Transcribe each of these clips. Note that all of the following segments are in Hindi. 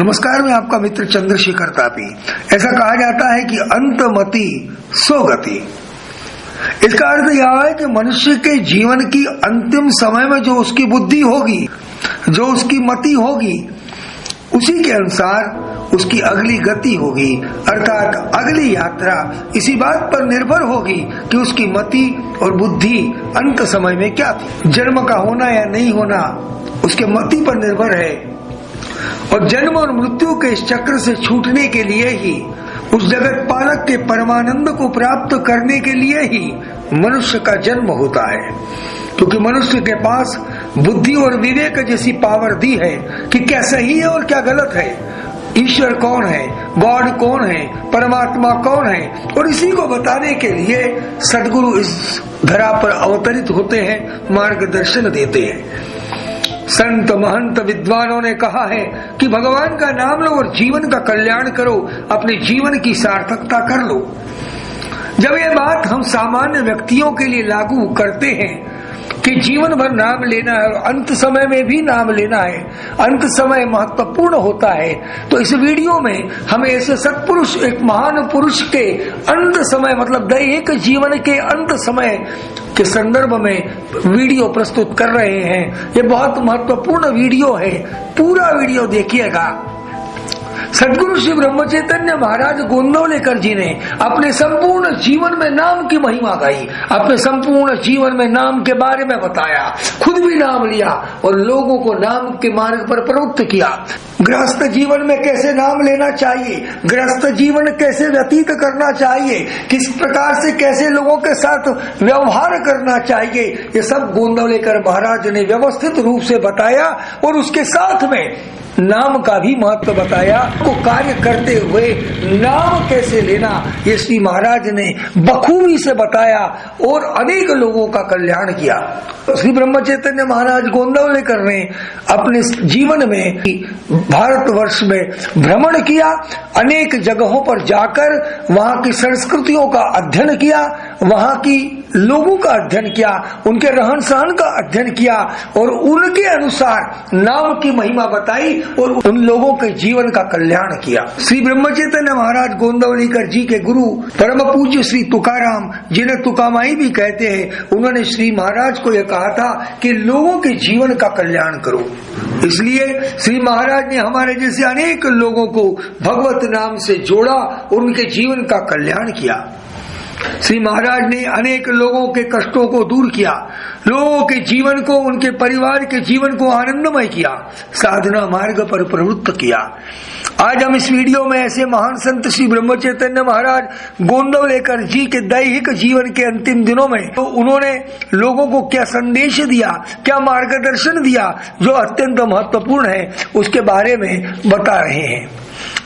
नमस्कार, मैं आपका मित्र चंद्रशेखर तापी। ऐसा कहा जाता है कि अंतमति सो गति। इसका अर्थ यह है कि मनुष्य के जीवन की अंतिम समय में जो उसकी बुद्धि होगी, जो उसकी मति होगी, उसी के अनुसार उसकी अगली गति होगी, अर्थात अगली यात्रा इसी बात पर निर्भर होगी कि उसकी मति और बुद्धि अंत समय में क्या थी। जन्म का होना या नहीं होना उसके मति पर निर्भर है, और जन्म और मृत्यु के इस चक्र से छूटने के लिए ही, उस जगत पालक के परमानंद को प्राप्त करने के लिए ही मनुष्य का जन्म होता है। क्योंकि मनुष्य के पास बुद्धि और विवेक जैसी पावर दी है कि क्या सही है और क्या गलत है, ईश्वर कौन है, गॉड कौन है, परमात्मा कौन है, और इसी को बताने के लिए सदगुरु इस धरा पर अवतरित होते हैं, मार्गदर्शन देते हैं। संत महंत विद्वानों ने कहा है कि भगवान का नाम लो और जीवन का कल्याण करो, अपने जीवन की सार्थकता कर लो। जब ये बात हम सामान्य व्यक्तियों के लिए लागू करते हैं कि जीवन भर नाम लेना है और अंत समय में भी नाम लेना है, अंत समय महत्वपूर्ण होता है, तो इस वीडियो में हम ऐसे सत्पुरुष, एक महान पुरुष के अंत समय, मतलब दैहिक जीवन के अंत समय के संदर्भ में वीडियो प्रस्तुत कर रहे हैं। ये बहुत महत्वपूर्ण वीडियो है, पूरा वीडियो देखिएगा। सदगुरु श्री ब्रह्म चैतन्य महाराज गोंदवलेकर जी ने अपने संपूर्ण जीवन में नाम की महिमा गाई, अपने संपूर्ण जीवन में नाम के बारे में बताया, खुद भी नाम लिया और लोगों को नाम के मार्ग पर प्रवृत्त किया। गृहस्थ जीवन में कैसे नाम लेना चाहिए, गृहस्थ जीवन कैसे व्यतीत करना चाहिए, किस प्रकार से कैसे लोगों के साथ व्यवहार करना चाहिए, ये सब गोंदवलेकर महाराज ने व्यवस्थित रूप से बताया। और उसके साथ में नाम का भी महत्व बताया, को कार्य करते हुए नाम कैसे लेना, ये श्री महाराज ने बखूबी से बताया और अनेक लोगों का कल्याण किया। श्री ब्रह्म चैतन्य महाराज गोंदवलेकर ने अपने जीवन में भारतवर्ष में भ्रमण किया, अनेक जगहों पर जाकर वहां की संस्कृतियों का अध्ययन किया, वहां की लोगों का अध्ययन किया, उनके रहन सहन का अध्ययन किया और उनके अनुसार नाम की महिमा बताई और उन लोगों के जीवन का कल्याण किया। श्री ब्रह्म चैतन्य महाराज गोंदवलेकर जी के गुरु परम पूज्य श्री तुकाराम, जिन्हें तुकामाई भी कहते हैं, उन्होंने श्री महाराज को यह कहा था कि लोगों के जीवन का कल्याण करो। इसलिए श्री महाराज ने हमारे जैसे अनेक लोगों को भगवत नाम से जोड़ा और उनके जीवन का कल्याण किया। श्री महाराज ने अनेक लोगों के कष्टों को दूर किया, लोगों के जीवन को, उनके परिवार के जीवन को आनंदमय किया, साधना मार्ग पर प्रवृत्त किया। आज हम इस वीडियो में ऐसे महान संत श्री ब्रह्म चैतन्य महाराज गोंदवलेकर जी के दैहिक जीवन के अंतिम दिनों में तो उन्होंने लोगों को क्या संदेश दिया, क्या मार्गदर्शन दिया, जो अत्यंत महत्वपूर्ण है, उसके बारे में बता रहे हैं।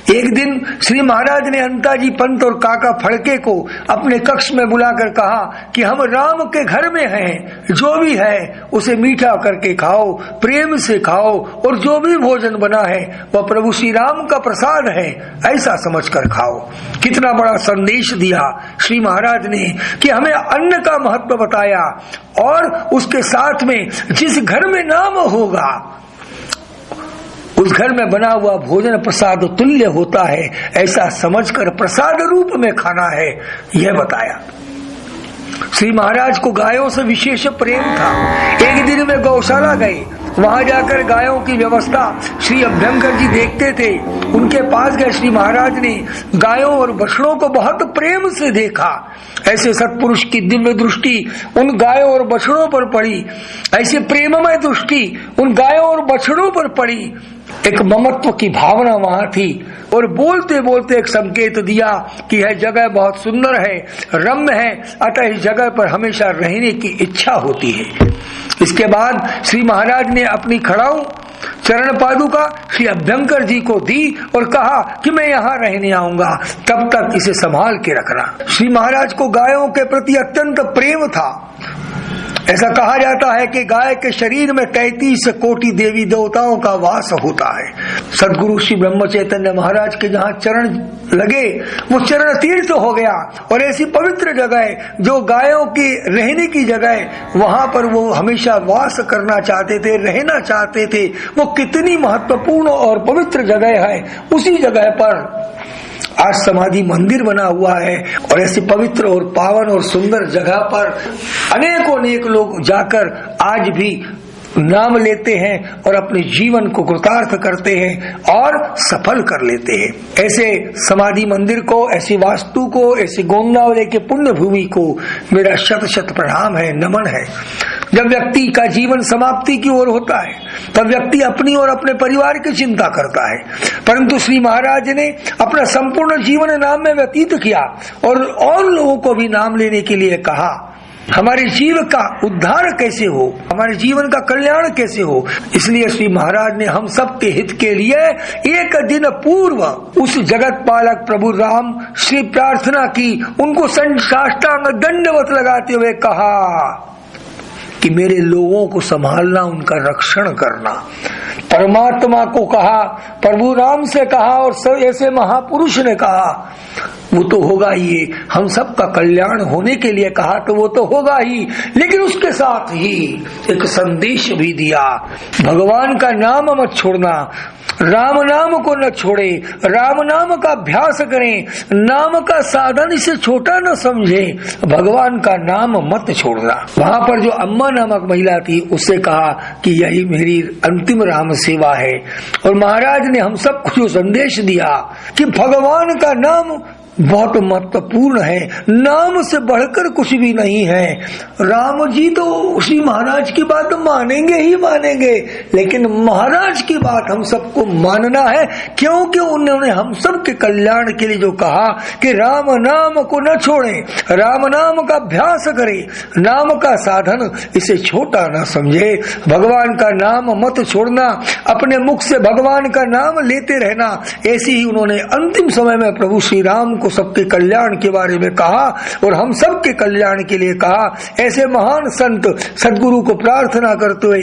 एक दिन श्री महाराज ने अंताजी पंत और काका फड़के को अपने कक्ष में बुलाकर कहा कि हम राम के घर में हैं, जो भी है उसे मीठा करके खाओ, प्रेम से खाओ, और जो भी भोजन बना है वह प्रभु श्री राम का प्रसाद है, ऐसा समझकर खाओ। कितना बड़ा संदेश दिया श्री महाराज ने कि हमें अन्न का महत्व बताया, और उसके साथ में जिस घर में नाम होगा उस घर में बना हुआ भोजन प्रसाद तुल्य होता है, ऐसा समझकर प्रसाद रूप में खाना है, यह बताया। श्री महाराज को गायों से विशेष प्रेम था। एक दिन वे गौशाला गए, वहां जाकर गायों की व्यवस्था श्री अभ्यंकर जी देखते थे। उनके पास गए, श्री महाराज ने गायों और बछड़ों को बहुत प्रेम से देखा। ऐसे सत्पुरुष की दिव्य दृष्टि उन गायों और बछड़ों पर पड़ी, ऐसे प्रेममय दृष्टि उन गायों और बछड़ों पर पड़ी। एक ममत्व की भावना वहां थी और बोलते बोलते एक संकेत दिया कि यह जगह बहुत सुंदर है, रम्य है, अतः इस जगह पर हमेशा रहने की इच्छा होती है। इसके बाद श्री महाराज ने अपनी खड़ाऊ चरण पादुका श्री अभ्यंकर जी को दी और कहा कि मैं यहाँ रहने आऊंगा, तब तक इसे संभाल के रखना। श्री महाराज को गायों के प्रति अत्यंत प्रेम था, ऐसा कहा जाता है कि गाय के शरीर में 33 कोटि देवी देवताओं का वास होता है। सदगुरु श्री ब्रह्म चैतन्य महाराज के जहाँ चरण लगे वो चरण तीर्थ हो गया, और ऐसी पवित्र जगह जो गायों की रहने की जगह, वहां पर वो हमेशा वास करना चाहते थे, रहना चाहते थे। वो कितनी महत्वपूर्ण और पवित्र जगह है। उसी जगह पर आज समाधि मंदिर बना हुआ है, और ऐसी पवित्र और पावन और सुंदर जगह पर अनेक लोग जाकर आज भी नाम लेते हैं और अपने जीवन को कृतार्थ करते हैं और सफल कर लेते हैं। ऐसे समाधि मंदिर को, ऐसी वास्तु को, ऐसे गोंदावले के पुण्य भूमि को मेरा शत शत प्रणाम है, नमन है। जब व्यक्ति का जीवन समाप्ति की ओर होता है तब व्यक्ति अपनी और अपने परिवार की चिंता करता है, परंतु श्री महाराज ने अपना संपूर्ण जीवन नाम में व्यतीत किया और लोगों को भी नाम लेने के लिए कहा। हमारे जीव का उद्धार कैसे हो, हमारे जीवन का कल्याण कैसे हो, इसलिए श्री महाराज ने हम सब के हित के लिए एक दिन पूर्व उस जगत पालक प्रभु राम श्री प्रार्थना की, उनको साष्टांग दंडवत लगाते हुए कहा कि मेरे लोगों को संभालना, उनका रक्षण करना। परमात्मा को कहा, प्रभु राम से कहा, और ऐसे महापुरुष ने कहा, वो तो होगा ही। हम सब का कल्याण होने के लिए कहा तो वो तो होगा ही, लेकिन उसके साथ ही एक संदेश भी दिया, भगवान का नाम मत छोड़ना, राम नाम को न छोड़े, राम नाम का अभ्यास करें, नाम का साधन इसे छोटा न समझे, भगवान का नाम मत छोड़ना। वहां पर जो अम्मा नामक महिला थी उससे कहा कि यही मेरी अंतिम राम सेवा है, और महाराज ने हम सबको जो संदेश दिया कि भगवान का नाम बहुत महत्वपूर्ण है, नाम से बढ़कर कुछ भी नहीं है। राम जी तो श्री महाराज की बात मानेंगे ही मानेंगे, लेकिन महाराज की बात हम सबको मानना है, क्योंकि उन्होंने हम सब के कल्याण के लिए जो कहा कि राम नाम को न छोड़े, राम नाम का अभ्यास करे, नाम का साधन इसे छोटा न समझे, भगवान का नाम मत छोड़ना, अपने मुख से भगवान का नाम लेते रहना। ऐसे ही उन्होंने अंतिम समय में प्रभु श्री राम को सबके कल्याण के बारे में कहा और हम सबके कल्याण के लिए कहा। ऐसे महान संत सदगुरु को प्रार्थना करते हुए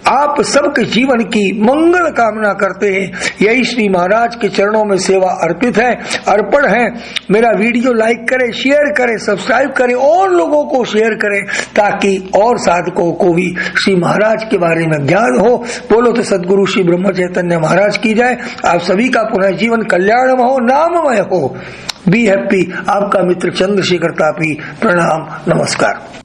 आप सबके जीवन की मंगल कामना करते हैं। यही श्री महाराज के चरणों में सेवा अर्पित है, अर्पण है। मेरा वीडियो लाइक करें, शेयर करें, सब्सक्राइब करें और लोगों को शेयर करें, ताकि और साधकों को भी श्री महाराज के बारे में ज्ञान हो। बोलो तो सदगुरु श्री ब्रह्म चैतन्य महाराज की जय। आप सभी का पुनः जीवन कल्याणमय हो, नाममय हो। Be happy. आपका मित्र चंद्रशेखर तापी। प्रणाम, नमस्कार।